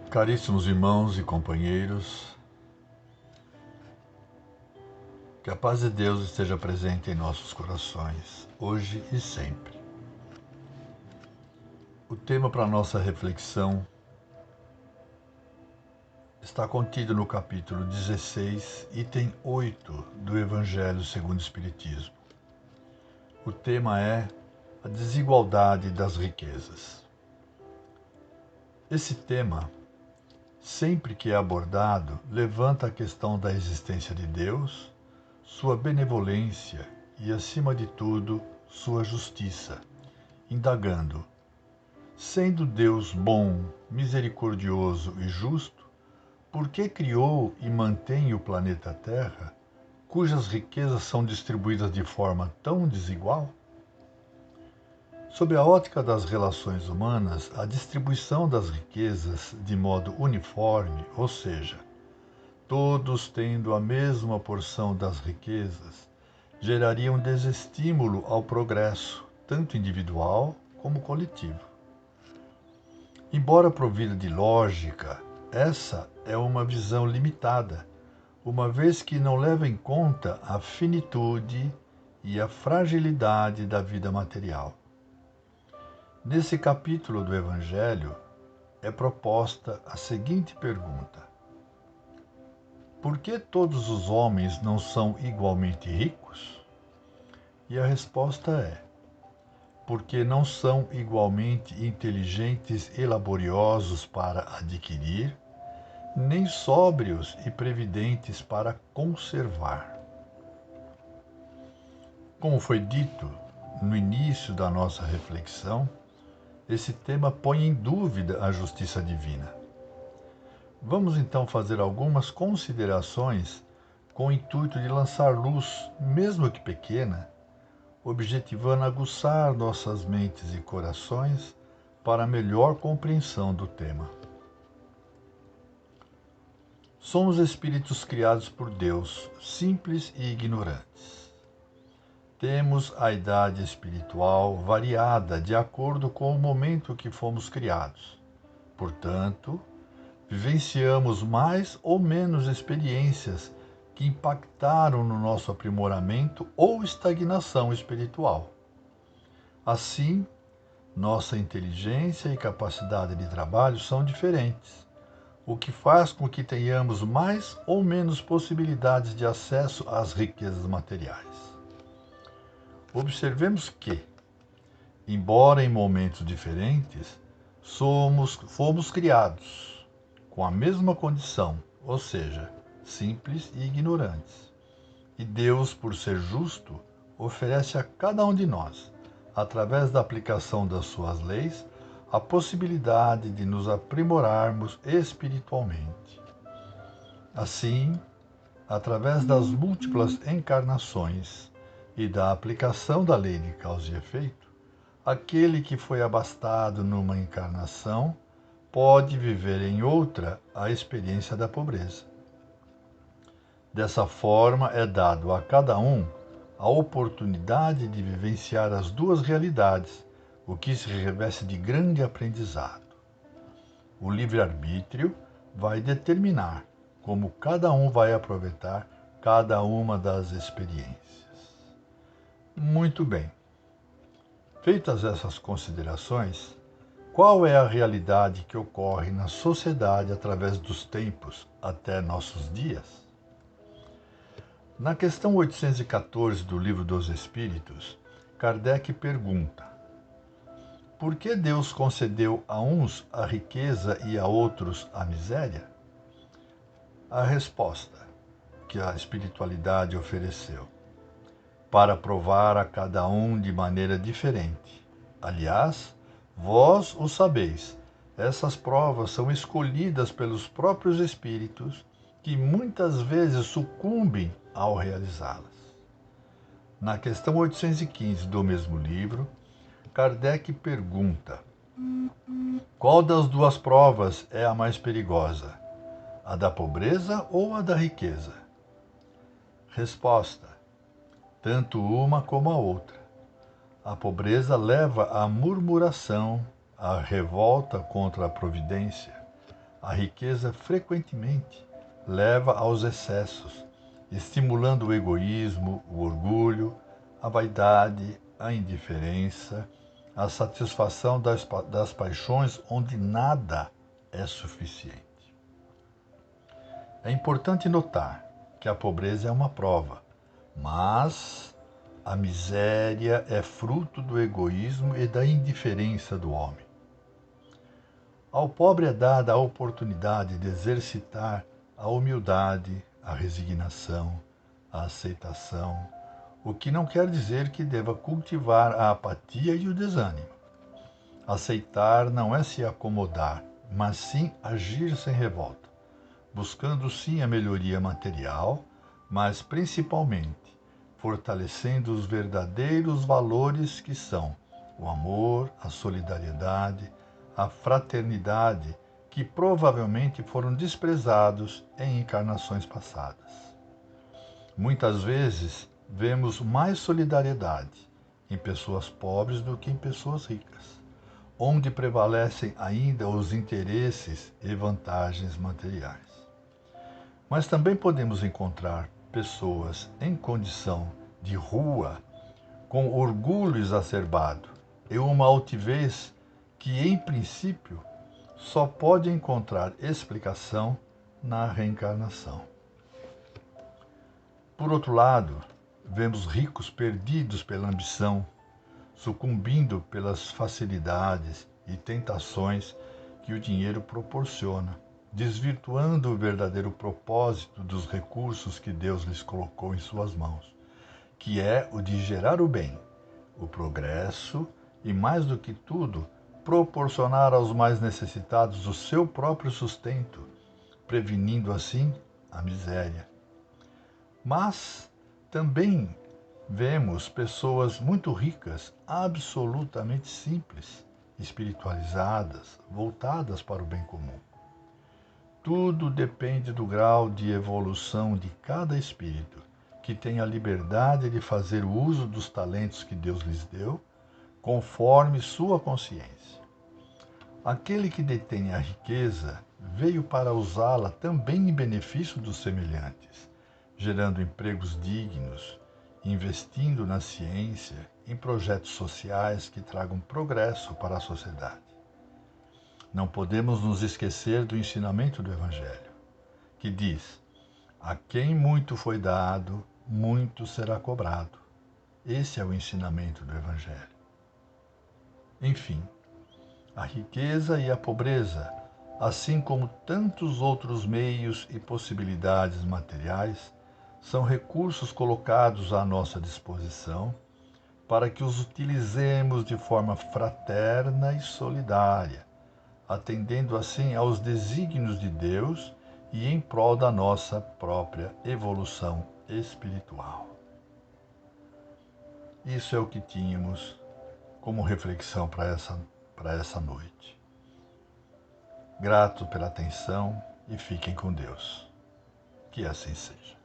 Caríssimos irmãos e companheiros, que a paz de Deus esteja presente em nossos corações, hoje e sempre. O tema para nossa reflexão está contido no capítulo 16, item 8 do Evangelho segundo o Espiritismo. O tema é a desigualdade das riquezas. Esse tema, sempre que é abordado, levanta a questão da existência de Deus, sua benevolência e, acima de tudo, sua justiça, indagando: sendo Deus bom, misericordioso e justo, por que criou e mantém o planeta Terra, cujas riquezas são distribuídas de forma tão desigual? Sob a ótica das relações humanas, a distribuição das riquezas de modo uniforme, ou seja, todos tendo a mesma porção das riquezas, geraria um desestímulo ao progresso, tanto individual como coletivo. Embora provida de lógica, essa é uma visão limitada, uma vez que não leva em conta a finitude e a fragilidade da vida material. Nesse capítulo do Evangelho é proposta a seguinte pergunta: por que todos os homens não são igualmente ricos? E a resposta é: porque não são igualmente inteligentes e laboriosos para adquirir, nem sóbrios e previdentes para conservar. Como foi dito no início da nossa reflexão, esse tema põe em dúvida a justiça divina. Vamos então fazer algumas considerações com o intuito de lançar luz, mesmo que pequena, objetivando aguçar nossas mentes e corações para melhor compreensão do tema. Somos espíritos criados por Deus, simples e ignorantes. Temos a idade espiritual variada de acordo com o momento que fomos criados. Portanto, vivenciamos mais ou menos experiências que impactaram no nosso aprimoramento ou estagnação espiritual. Assim, nossa inteligência e capacidade de trabalho são diferentes, o que faz com que tenhamos mais ou menos possibilidades de acesso às riquezas materiais. Observemos que, embora em momentos diferentes, fomos criados com a mesma condição, ou seja, simples e ignorantes. E Deus, por ser justo, oferece a cada um de nós, através da aplicação das suas leis, a possibilidade de nos aprimorarmos espiritualmente. Assim, através das múltiplas encarnações e da aplicação da lei de causa e efeito, aquele que foi abastado numa encarnação pode viver em outra a experiência da pobreza. Dessa forma, é dado a cada um a oportunidade de vivenciar as duas realidades, o que se reveste de grande aprendizado. O livre-arbítrio vai determinar como cada um vai aproveitar cada uma das experiências. Muito bem. Feitas essas considerações, qual é a realidade que ocorre na sociedade através dos tempos até nossos dias? Na questão 814 do Livro dos Espíritos, Kardec pergunta: por que Deus concedeu a uns a riqueza e a outros a miséria? A resposta que a espiritualidade ofereceu: para provar a cada um de maneira diferente. Aliás, vós o sabeis, essas provas são escolhidas pelos próprios espíritos, que muitas vezes sucumbem ao realizá-las. Na questão 815 do mesmo livro, Kardec pergunta: qual das duas provas é a mais perigosa, a da pobreza ou a da riqueza? Resposta: tanto uma como a outra. A pobreza leva à murmuração, à revolta contra a providência, A riqueza frequentemente leva aos excessos, estimulando o egoísmo, o orgulho, a vaidade, a indiferença, a satisfação das paixões onde nada é suficiente. É importante notar que a pobreza é uma prova, mas a miséria é fruto do egoísmo e da indiferença do homem. Ao pobre é dada a oportunidade de exercitar a humildade, a resignação, a aceitação, o que não quer dizer que deva cultivar a apatia e o desânimo. Aceitar não é se acomodar, mas sim agir sem revolta, buscando sim a melhoria material, mas principalmente fortalecendo os verdadeiros valores que são o amor, a solidariedade, a fraternidade, que provavelmente foram desprezados em encarnações passadas. Muitas vezes vemos mais solidariedade em pessoas pobres do que em pessoas ricas, onde prevalecem ainda os interesses e vantagens materiais. Mas também podemos encontrar pessoas em condição de rua, com orgulho exacerbado e uma altivez que, em princípio, só pode encontrar explicação na reencarnação. Por outro lado, vemos ricos perdidos pela ambição, sucumbindo pelas facilidades e tentações que o dinheiro proporciona, desvirtuando o verdadeiro propósito dos recursos que Deus lhes colocou em suas mãos, que é o de gerar o bem, o progresso e, mais do que tudo, proporcionar aos mais necessitados o seu próprio sustento, prevenindo assim a miséria. Mas também vemos pessoas muito ricas, absolutamente simples, espiritualizadas, voltadas para o bem comum. Tudo depende do grau de evolução de cada espírito, que tem a liberdade de fazer uso dos talentos que Deus lhes deu, conforme sua consciência. Aquele que detém a riqueza veio para usá-la também em benefício dos semelhantes, gerando empregos dignos, investindo na ciência, em projetos sociais que tragam progresso para a sociedade. Não podemos nos esquecer do ensinamento do Evangelho, que diz: a quem muito foi dado, muito será cobrado. Esse é o ensinamento do Evangelho. Enfim, a riqueza e a pobreza, assim como tantos outros meios e possibilidades materiais, são recursos colocados à nossa disposição para que os utilizemos de forma fraterna e solidária, atendendo assim aos desígnios de Deus e em prol da nossa própria evolução espiritual. Isso é o que tínhamos como reflexão para essa noite. Grato pela atenção e fiquem com Deus. Que assim seja.